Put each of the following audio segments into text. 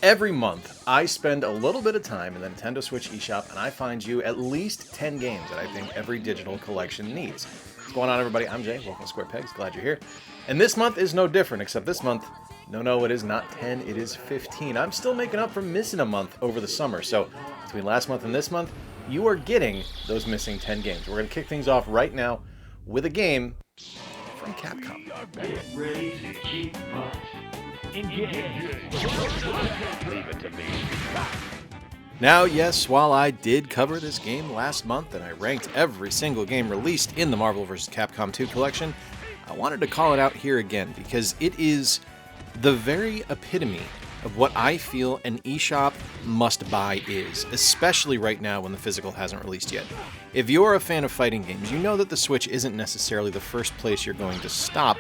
Every month, I spend a little bit of time in the Nintendo Switch eShop, and I find you at least 10 games that I think every digital collection needs. What's going on, everybody? I'm Jay. Welcome to Square Pegs. Glad you're here. And this month is no different, except this month, no, it is not 10, it is 15. I'm still making up for missing a month over the summer, so between last month and this month, you are getting those missing 10 games. We're going to kick things off right now with a game from Capcom. Get ready to keep up. Engage. Leave it to me. Now, yes, while I did cover this game last month and I ranked every single game released in the Marvel vs. Capcom 2 collection, I wanted to call it out here again because it is the very epitome of what I feel an eShop must-buy is, especially right now when the physical hasn't released yet. If you're a fan of fighting games, you know that the Switch isn't necessarily the first place you're going to stop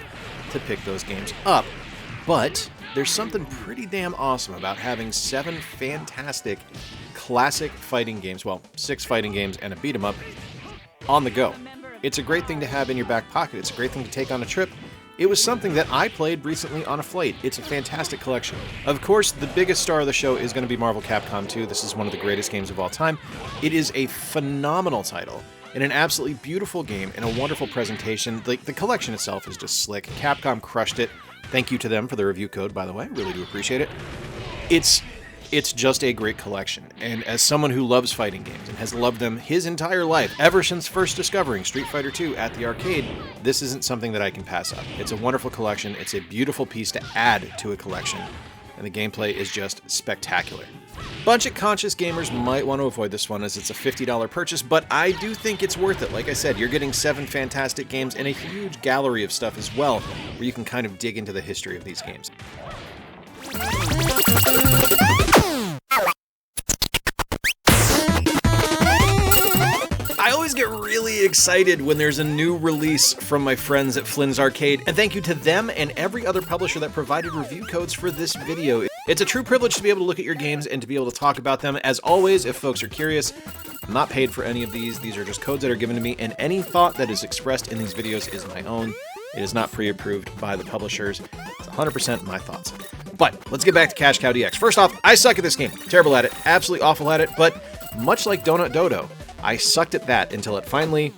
to pick those games up, but there's something pretty damn awesome about having 7 fantastic classic fighting games, well, 6 fighting games and a beat-em-up, on the go. It's a great thing to have in your back pocket. It's a great thing to take on a trip. It was something that I played recently on a flight. It's a fantastic collection. Of course, the biggest star of the show is going to be Marvel Capcom 2. This is one of the greatest games of all time. It is a phenomenal title and an absolutely beautiful game and a wonderful presentation. The collection itself is just slick. Capcom crushed it. Thank you to them for the review code, by the way. Really do appreciate it. It's just a great collection, and as someone who loves fighting games and has loved them his entire life, ever since first discovering Street Fighter II at the arcade, this isn't something that I can pass up. It's a wonderful collection, it's a beautiful piece to add to a collection, and the gameplay is just spectacular. Budget-conscious gamers might want to avoid this one as it's a $50 purchase, but I do think it's worth it. Like I said, you're getting 7 fantastic games and a huge gallery of stuff as well, where you can kind of dig into the history of these games. I always get really excited when there's a new release from my friends at Flynn's Arcade, and thank you to them and every other publisher that provided review codes for this video. It's a true privilege to be able to look at your games and to be able to talk about them. As always, if folks are curious, I'm not paid for any of these. These are just codes that are given to me, and any thought that is expressed in these videos is my own. It is not pre-approved by the publishers. It's 100% my thoughts. But let's get back to Cash Cow DX. First off, I suck at this game. Terrible at it. Absolutely awful at it. But much like Donut Dodo, I sucked at that until it finally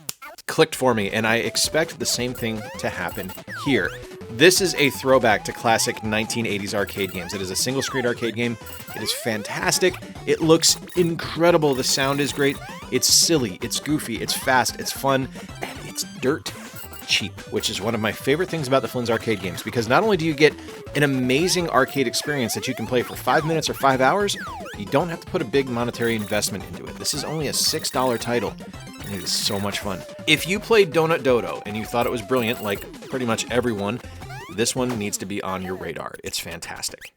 clicked for me, and I expect the same thing to happen here. This is a throwback to classic 1980s arcade games. It is a single-screen arcade game. It is fantastic. It looks incredible. The sound is great. It's silly. It's goofy. It's fast. It's fun. And it's dirt cheap, which is one of my favorite things about the Flynn's Arcade games, because not only do you get an amazing arcade experience that you can play for 5 minutes or 5 hours, you don't have to put a big monetary investment into it. This is only a $6 title, and it is so much fun. If you played Donut Dodo and you thought it was brilliant, like pretty much everyone, this one needs to be on your radar. It's fantastic.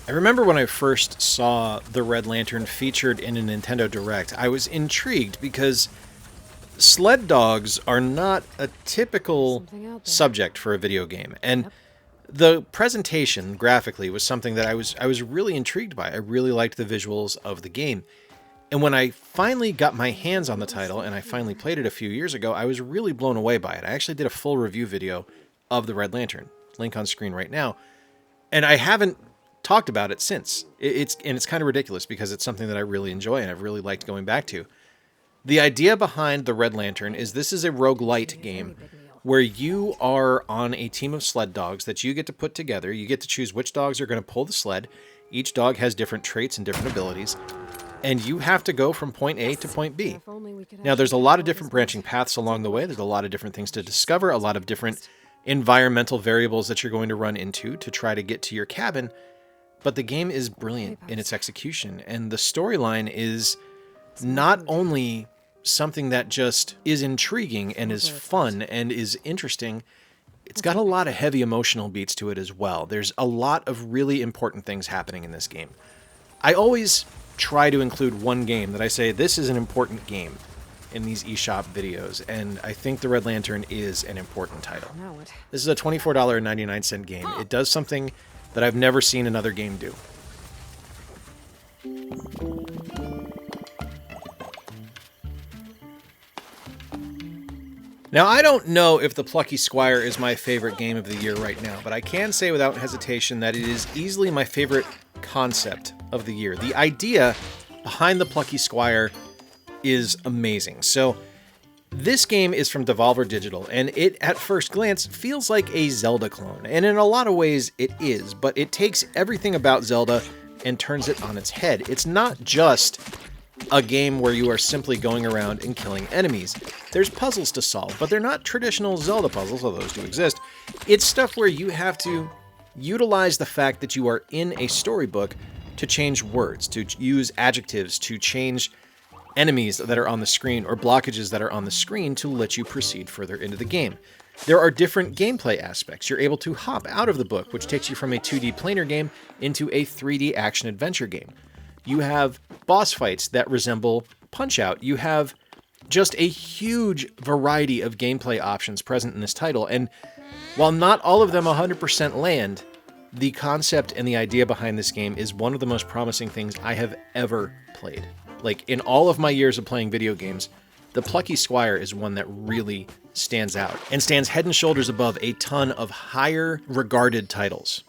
I remember when I first saw the Red Lantern featured in a Nintendo Direct, I was intrigued because sled dogs are not a typical subject for a video game, and the presentation graphically was something that I was really intrigued by. I really liked the visuals of the game. And when I finally got my hands on the title and I finally played it a few years ago, I was really blown away by it. I actually did a full review video of the Red Lantern, link on screen right now, and I haven't talked about it since. It's kind of ridiculous because it's something that I really enjoy and I've really liked going back to. The idea behind the Red Lantern is this is a roguelite game where you are on a team of sled dogs that you get to put together. You get to choose which dogs are going to pull the sled. Each dog has different traits and different abilities, and you have to go from point A to point B. Now, there's a lot of different branching paths along the way. There's a lot of different things to discover, a lot of different environmental variables that you're going to run into to try to get to your cabin. But the game is brilliant in its execution, and the storyline is not only something that just is intriguing and is fun and is interesting, it's got a lot of heavy emotional beats to it as well. There's a lot of really important things happening in this game. I always try to include one game that I say, this is an important game in these eShop videos, and I think the Red Lantern is an important title. This is a $24.99 game. It does something that I've never seen another game do. Now, I don't know if The Plucky Squire is my favorite game of the year right now, but I can say without hesitation that it is easily my favorite concept of the year. The idea behind The Plucky Squire is amazing. So, this game is from Devolver Digital, and it, at first glance, feels like a Zelda clone. And in a lot of ways, it is, but it takes everything about Zelda and turns it on its head. It's not just a game where you are simply going around and killing enemies. There's puzzles to solve, but they're not traditional Zelda puzzles, although those do exist. It's stuff where you have to utilize the fact that you are in a storybook to change words, to use adjectives, to change enemies that are on the screen or blockages that are on the screen to let you proceed further into the game. There are different gameplay aspects. You're able to hop out of the book, which takes you from a 2D planar game into a 3D action-adventure game. You have boss fights that resemble Punch-Out. You have just a huge variety of gameplay options present in this title, and while not all of them 100% land, the concept and the idea behind this game is one of the most promising things I have ever played. Like, in all of my years of playing video games, The Plucky Squire is one that really stands out and stands head and shoulders above a ton of higher regarded titles.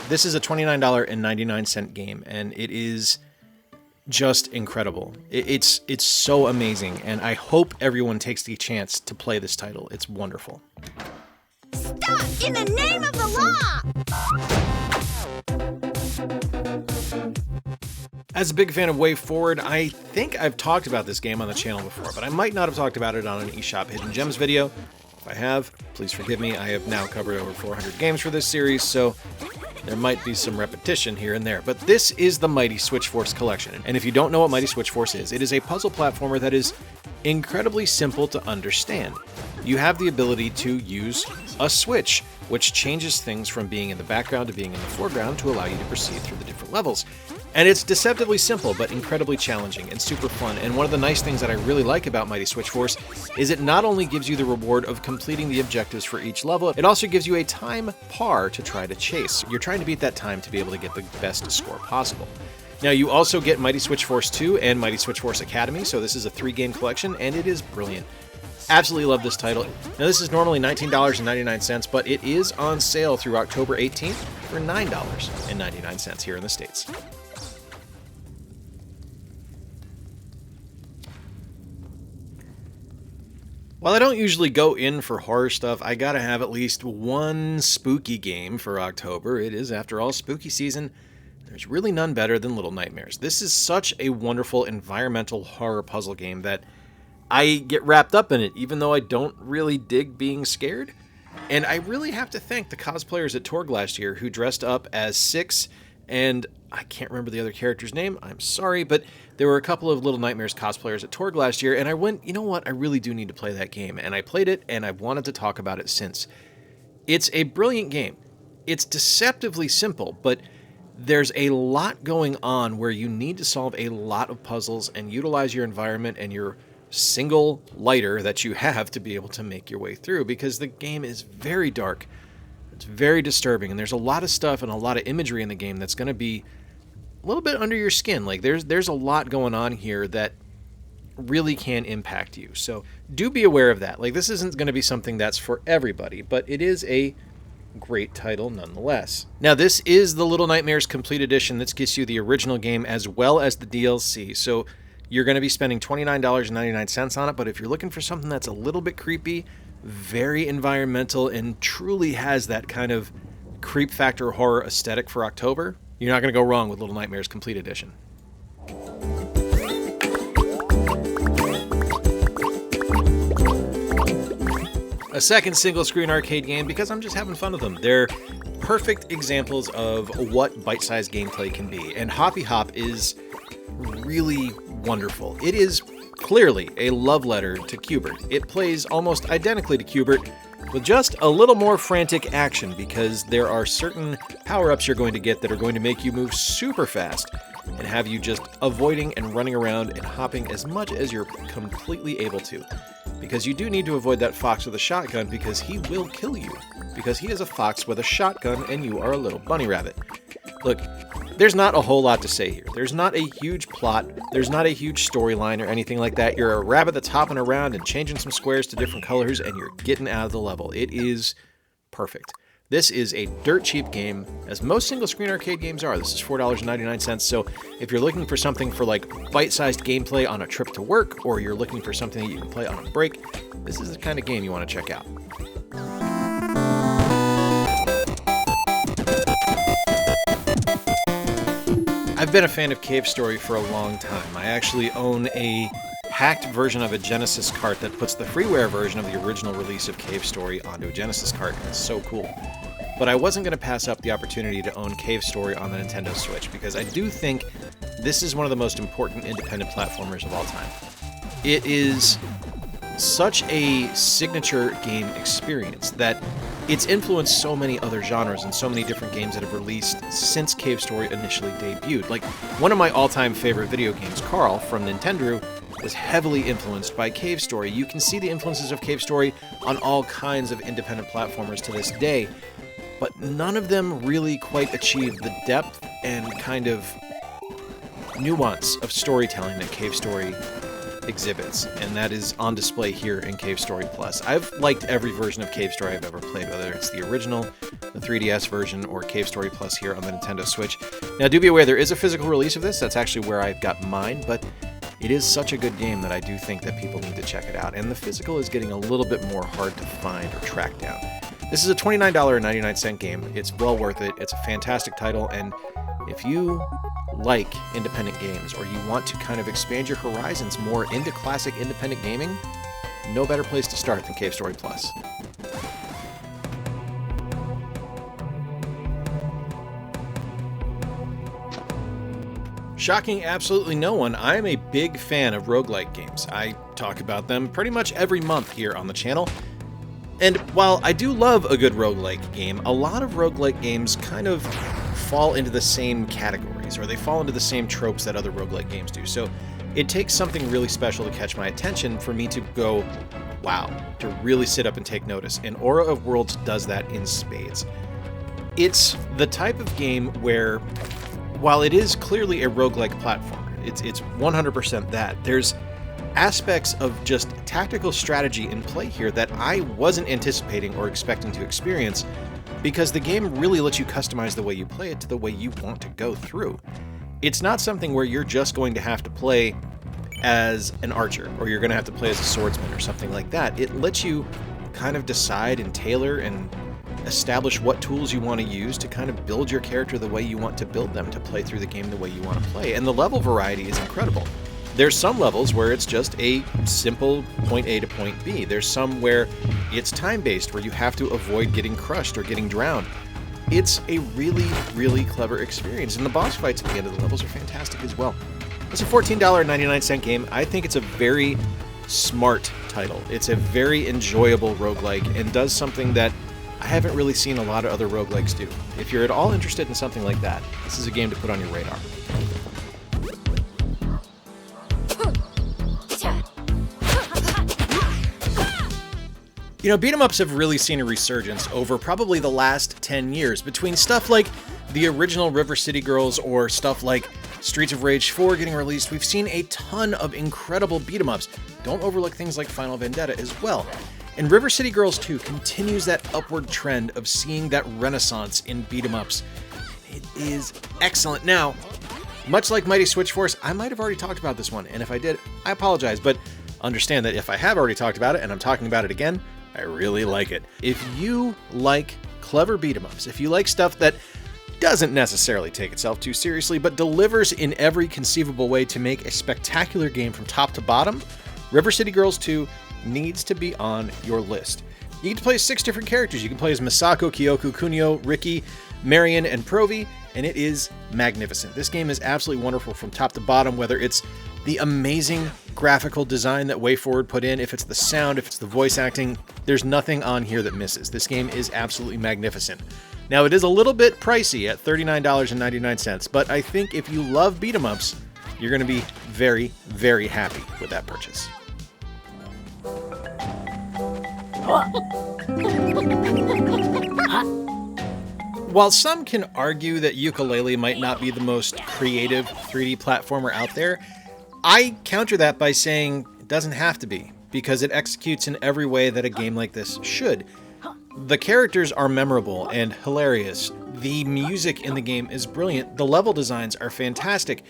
This is a $29.99 game, and it is just incredible. It's so amazing, and I hope everyone takes the chance to play this title. It's wonderful. Stop! In the name of the law! As a big fan of Way Forward, I think I've talked about this game on the channel before, but I might not have talked about it on an eShop Hidden Gems video. If I have, please forgive me. I have now covered over 400 games for this series, so there might be some repetition here and there, but this is the Mighty Switch Force collection. And if you don't know what Mighty Switch Force is, it is a puzzle platformer that is incredibly simple to understand. You have the ability to use a switch, which changes things from being in the background to being in the foreground to allow you to proceed through the different levels. And it's deceptively simple, but incredibly challenging and super fun. And one of the nice things that I really like about Mighty Switch Force is it not only gives you the reward of completing the objectives for each level, it also gives you a time par to try to chase. You're trying to beat that time to be able to get the best score possible. Now, you also get Mighty Switch Force 2 and Mighty Switch Force Academy, so this is a 3-game collection, and it is brilliant. Absolutely love this title. Now, this is normally $19.99, but it is on sale through October 18th for $9.99 here in the States. While I don't usually go in for horror stuff, I gotta have at least one spooky game for October. It is, after all, spooky season. There's really none better than Little Nightmares. This is such a wonderful environmental horror puzzle game that I get wrapped up in it, even though I don't really dig being scared. And I really have to thank the cosplayers at Torg last year who dressed up as Six, and I can't remember the other character's name, I'm sorry, but there were a couple of Little Nightmares cosplayers at Torg last year, and I went, you know what, I really do need to play that game. And I played it, and I've wanted to talk about it since. It's a brilliant game. It's deceptively simple, but there's a lot going on where you need to solve a lot of puzzles and utilize your environment and your single lighter that you have to be able to make your way through, because the game is very dark. It's very disturbing, and there's a lot of stuff and a lot of imagery in the game that's going to be a little bit under your skin. Like, there's a lot going on here that really can impact you. So do be aware of that. Like, this isn't going to be something that's for everybody, but it is a great title nonetheless. Now, this is the Little Nightmares Complete Edition. This gets you the original game as well as the DLC. So you're going to be spending $29.99 on it, but if you're looking for something that's a little bit creepy, very environmental, and truly has that kind of creep factor horror aesthetic for October, you're not going to go wrong with Little Nightmares Complete Edition. A second single-screen arcade game because I'm just having fun with them. They're perfect examples of what bite-sized gameplay can be, and Hoppy Hop is really wonderful. It is clearly a love letter to Q*bert. It plays almost identically to Q*bert, with just a little more frantic action, because there are certain power-ups you're going to get that are going to make you move super fast and have you just avoiding and running around and hopping as much as you're completely able to. Because you do need to avoid that fox with a shotgun, because he will kill you. Because he is a fox with a shotgun and you are a little bunny rabbit. Look, There's not a whole lot to say here. There's not a huge plot. There's not a huge storyline or anything like that. You're a rabbit that's hopping around and changing some squares to different colors, and you're getting out of the level. It is perfect. This is a dirt cheap game, as most single-screen arcade games are. This is $4.99, so if you're looking for something for like bite-sized gameplay on a trip to work, or you're looking for something that you can play on a break, this is the kind of game you want to check out. I've been a fan of Cave Story for a long time. I actually own a hacked version of a Genesis cart that puts the freeware version of the original release of Cave Story onto a Genesis cart, and it's so cool. But I wasn't going to pass up the opportunity to own Cave Story on the Nintendo Switch, because I do think this is one of the most important independent platformers of all time. It is such a signature game experience that it's influenced so many other genres and so many different games that have released since Cave Story initially debuted. Like, one of my all-time favorite video games, Carl, from Nintendo, was heavily influenced by Cave Story. You can see the influences of Cave Story on all kinds of independent platformers to this day, but none of them really quite achieve the depth and kind of nuance of storytelling that Cave Story exhibits, and that is on display here in Cave Story Plus. I've liked every version of Cave Story I've ever played, whether it's the original, the 3DS version, or Cave Story Plus here on the Nintendo Switch. Now, do be aware, there is a physical release of this. That's actually where I've got mine, but it is such a good game that I do think that people need to check it out, and the physical is getting a little bit more hard to find or track down. This is a $29.99 game. It's well worth it. It's a fantastic title, and if you like independent games, or you want to kind of expand your horizons more into classic independent gaming, no better place to start than Cave Story Plus. Shocking absolutely no one, I am a big fan of roguelike games. I talk about them pretty much every month here on the channel. And while I do love a good roguelike game, a lot of roguelike games kind of fall into the same categories, or they fall into the same tropes that other roguelike games do. So it takes something really special to catch my attention for me to go, wow, to really sit up and take notice. And Aura of Worlds does that in spades. It's the type of game where, while it is clearly a roguelike platformer, it's 100% that, there's aspects of just tactical strategy in play here that I wasn't anticipating or expecting to experience, because the game really lets you customize the way you play it to the way you want to go through. It's not something where you're just going to have to play as an archer, or you're going to have to play as a swordsman or something like that. It lets you kind of decide and tailor and establish what tools you want to use to kind of build your character the way you want to build them, to play through the game the way you want to play. And the level variety is incredible. There's some levels where it's just a simple point A to point B. There's some where it's time-based, where you have to avoid getting crushed or getting drowned. It's a really, really clever experience, and the boss fights at the end of the levels are fantastic as well. It's a $14.99 game. I think it's a very smart title. It's a very enjoyable roguelike, and does something that I haven't really seen a lot of other roguelikes do. If you're at all interested in something like that, this is a game to put on your radar. You know, beat-em-ups have really seen a resurgence over probably the last 10 years. Between stuff like the original River City Girls or stuff like Streets of Rage 4 getting released, we've seen a ton of incredible beat-em-ups. Don't overlook things like Final Vendetta as well. And River City Girls 2 continues that upward trend of seeing that renaissance in beat-em-ups. It is excellent. Now, much like Mighty Switch Force, I might have already talked about this one, and if I did, I apologize, but understand that if I have already talked about it and I'm talking about it again, I really like it. If you like clever beat-em-ups, if you like stuff that doesn't necessarily take itself too seriously, but delivers in every conceivable way to make a spectacular game from top to bottom, River City Girls 2 needs to be on your list. You get to play 6 different characters. You can play as Misako, Kyoko, Kunio, Riki, Marion, and Provi, and it is magnificent. This game is absolutely wonderful from top to bottom, whether it's the amazing graphical design that WayForward put in, if it's the sound, if it's the voice acting, there's nothing on here that misses. This game is absolutely magnificent. Now, it is a little bit pricey at $39.99, but I think if you love beat-em-ups, you're going to be very, very happy with that purchase. While some can argue that Yooka-Laylee might not be the most creative 3D platformer out there, I counter that by saying it doesn't have to be, because it executes in every way that a game like this should. The characters are memorable and hilarious. The music in the game is brilliant. The level designs are fantastic.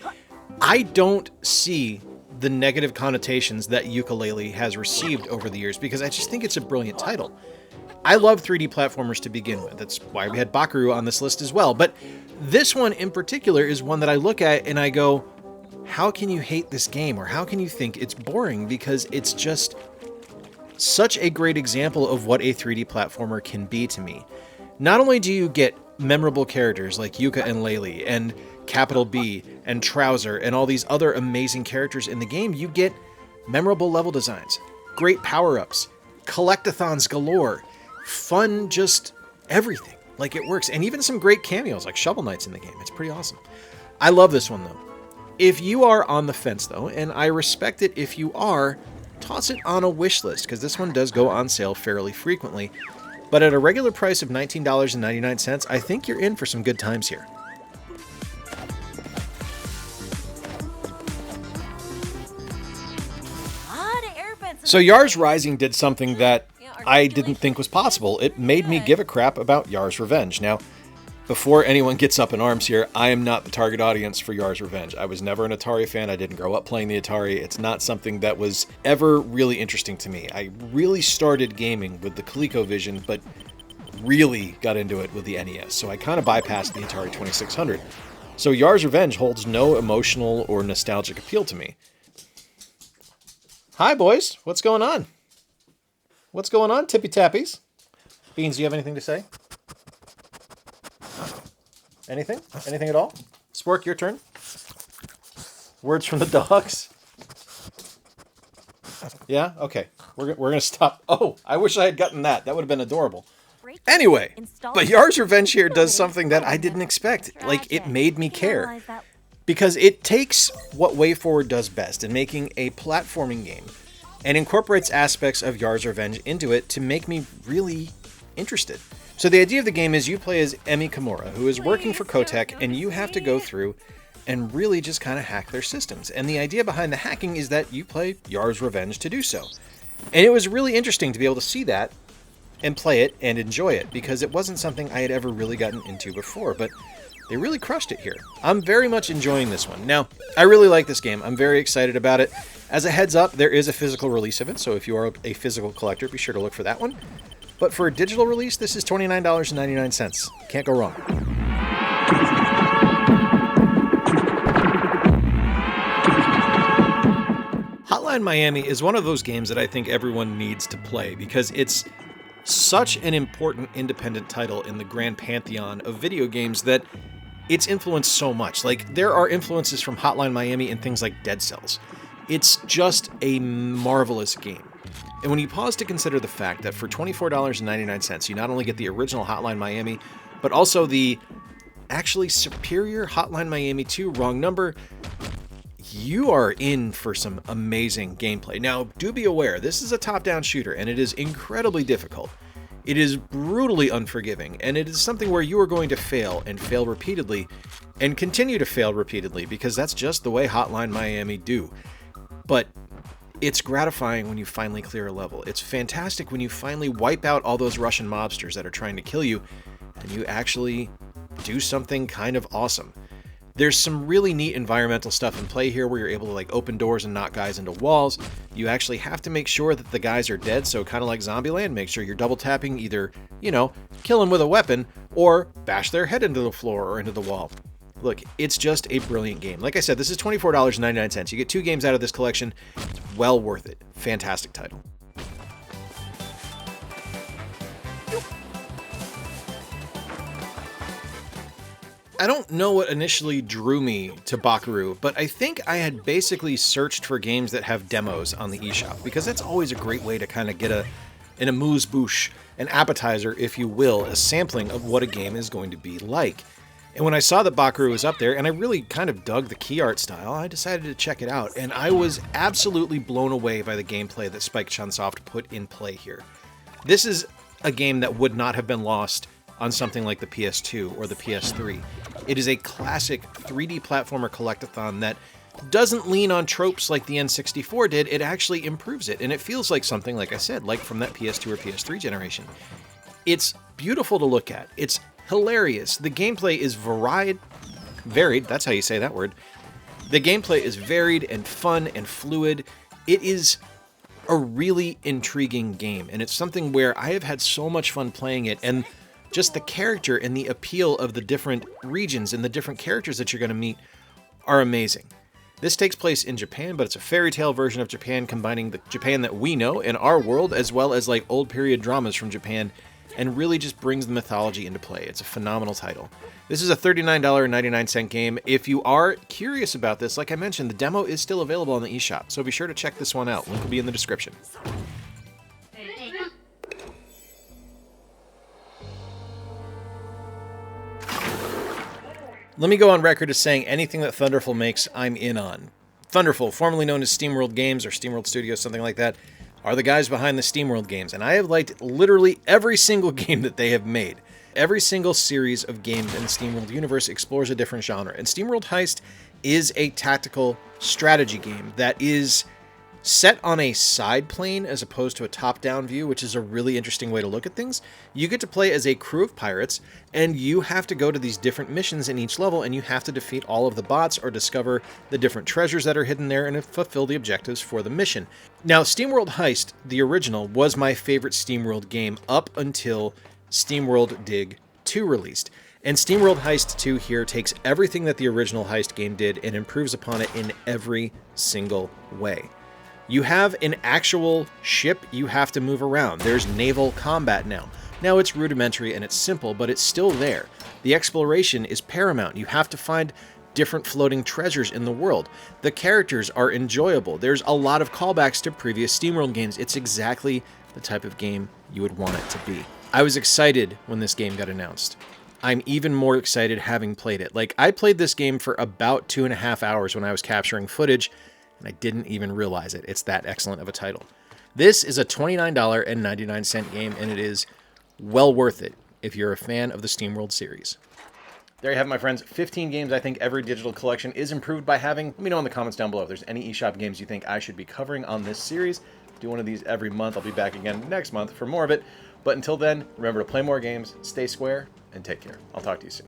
I don't see the negative connotations that Yooka-Laylee has received over the years because I just think it's a brilliant title. I love 3D platformers to begin with. That's why we had Bakaru on this list as well. But this one in particular is one that I look at and I go, how can you hate this game? Or how can you think it's boring? Because it's just such a great example of what a 3D platformer can be to me. Not only do you get memorable characters like Yuka and Laylee and Capital B and Trouser and all these other amazing characters in the game, you get memorable level designs, great power-ups, collectathons galore, fun, just everything. Like, it works. And even some great cameos like Shovel Knight's in the game. It's pretty awesome. I love this one, though. If you are on the fence, though, and I respect it if you are, toss it on a wish list, because this one does go on sale fairly frequently. But at a regular price of $19.99, I think you're in for some good times here. So Yars Rising did something that I didn't think was possible. It made me give a crap about Yars Revenge. Now, before anyone gets up in arms here, I am not the target audience for Yars Revenge. I was never an Atari fan. I didn't grow up playing the Atari. It's not something that was ever really interesting to me. I really started gaming with the ColecoVision, but really got into it with the NES. So I kind of bypassed the Atari 2600. So Yars Revenge holds no emotional or nostalgic appeal to me. Hi, boys. What's going on? What's going on, Tippy Tappies? Beans, do you have anything to say? Anything? Anything at all? Spork, your turn. Words from the dogs? Yeah? Okay. We're going to stop. Oh, I wish I had gotten that. That would have been adorable. Anyway, but Yars Revenge here does something that I didn't expect. Like, it made me care. Because it takes what WayForward does best in making a platforming game and incorporates aspects of Yars Revenge into it to make me really interested. So the idea of the game is you play as Emi Kimura, who is working for Kotek, and you have to go through and really just kind of hack their systems. And the idea behind the hacking is that you play Yars Revenge to do so. And it was really interesting to be able to see that and play it and enjoy it, because it wasn't something I had ever really gotten into before, but they really crushed it here. I'm very much enjoying this one. Now, I really like this game. I'm very excited about it. As a heads up, there is a physical release of it, so if you are a physical collector, be sure to look for that one. But for a digital release, this is $29.99. Can't go wrong. Hotline Miami is one of those games that I think everyone needs to play because it's such an important independent title in the grand pantheon of video games that it's influenced so much. Like, there are influences from Hotline Miami in things like Dead Cells. It's just a marvelous game. And when you pause to consider the fact that for $24.99, you not only get the original Hotline Miami, but also the actually superior Hotline Miami 2, wrong number, you are in for some amazing gameplay. Now, do be aware, this is a top-down shooter, and it is incredibly difficult. It is brutally unforgiving, and it is something where you are going to fail and fail repeatedly, and continue to fail repeatedly, because that's just the way Hotline Miami do. But it's gratifying when you finally clear a level. It's fantastic when you finally wipe out all those Russian mobsters that are trying to kill you, and you actually do something kind of awesome. There's some really neat environmental stuff in play here where you're able to like open doors and knock guys into walls. You actually have to make sure that the guys are dead, so kind of like Zombieland, make sure you're double tapping either, kill them with a weapon or bash their head into the floor or into the wall. Look, it's just a brilliant game. Like I said, this is $24.99. You get 2 games out of this collection. It's well worth it. Fantastic title. I don't know what initially drew me to Bakaru, but I think I had basically searched for games that have demos on the eShop, because that's always a great way to kind of get an amuse-bouche, an appetizer, if you will, a sampling of what a game is going to be like. And when I saw that Bakaru was up there, and I really kind of dug the key art style, I decided to check it out, and I was absolutely blown away by the gameplay that Spike Chunsoft put in play here. This is a game that would not have been lost on something like the PS2 or the PS3. It is a classic 3D platformer collectathon that doesn't lean on tropes like the N64 did. It actually improves it, and it feels like something, like I said, like from that PS2 or PS3 generation. It's beautiful to look at. It's hilarious. The gameplay is varied, that's how you say that word. The gameplay is varied and fun and fluid. It is a really intriguing game, and it's something where I have had so much fun playing it, and just the character and the appeal of the different regions and the different characters that you're going to meet are amazing. This takes place in Japan, but it's a fairy tale version of Japan, combining the Japan that we know in our world as well as like old period dramas from Japan, and really just brings the mythology into play. It's a phenomenal title. This is a $39.99 game. If you are curious about this, like I mentioned, the demo is still available on the eShop, so be sure to check this one out. Link will be in the description. Let me go on record as saying anything that Thunderful makes, I'm in on. Thunderful, formerly known as SteamWorld Games or SteamWorld Studios, something like that, are the guys behind the SteamWorld games, and I have liked literally every single game that they have made. Every single series of games in the SteamWorld universe explores a different genre, and SteamWorld Heist is a tactical strategy game that is set on a side plane as opposed to a top-down view, which is a really interesting way to look at things. You get to play as a crew of pirates, and you have to go to these different missions in each level, and you have to defeat all of the bots or discover the different treasures that are hidden there and fulfill the objectives for the mission. Now, SteamWorld Heist, the original, was my favorite SteamWorld game up until SteamWorld Dig 2 released. And SteamWorld Heist 2 here takes everything that the original Heist game did and improves upon it in every single way. You have an actual ship you have to move around. There's naval combat now. Now it's rudimentary and it's simple, but it's still there. The exploration is paramount. You have to find different floating treasures in the world. The characters are enjoyable. There's a lot of callbacks to previous SteamWorld games. It's exactly the type of game you would want it to be. I was excited when this game got announced. I'm even more excited having played it. Like, I played this game for about 2.5 hours when I was capturing footage, and I didn't even realize it. It's that excellent of a title. This is a $29.99 game, and it is well worth it if you're a fan of the SteamWorld series. There you have it, my friends. 15 games I think every digital collection is improved by having. Let me know in the comments down below if there's any eShop games you think I should be covering on this series. Do one of these every month. I'll be back again next month for more of it. But until then, remember to play more games, stay square, and take care. I'll talk to you soon.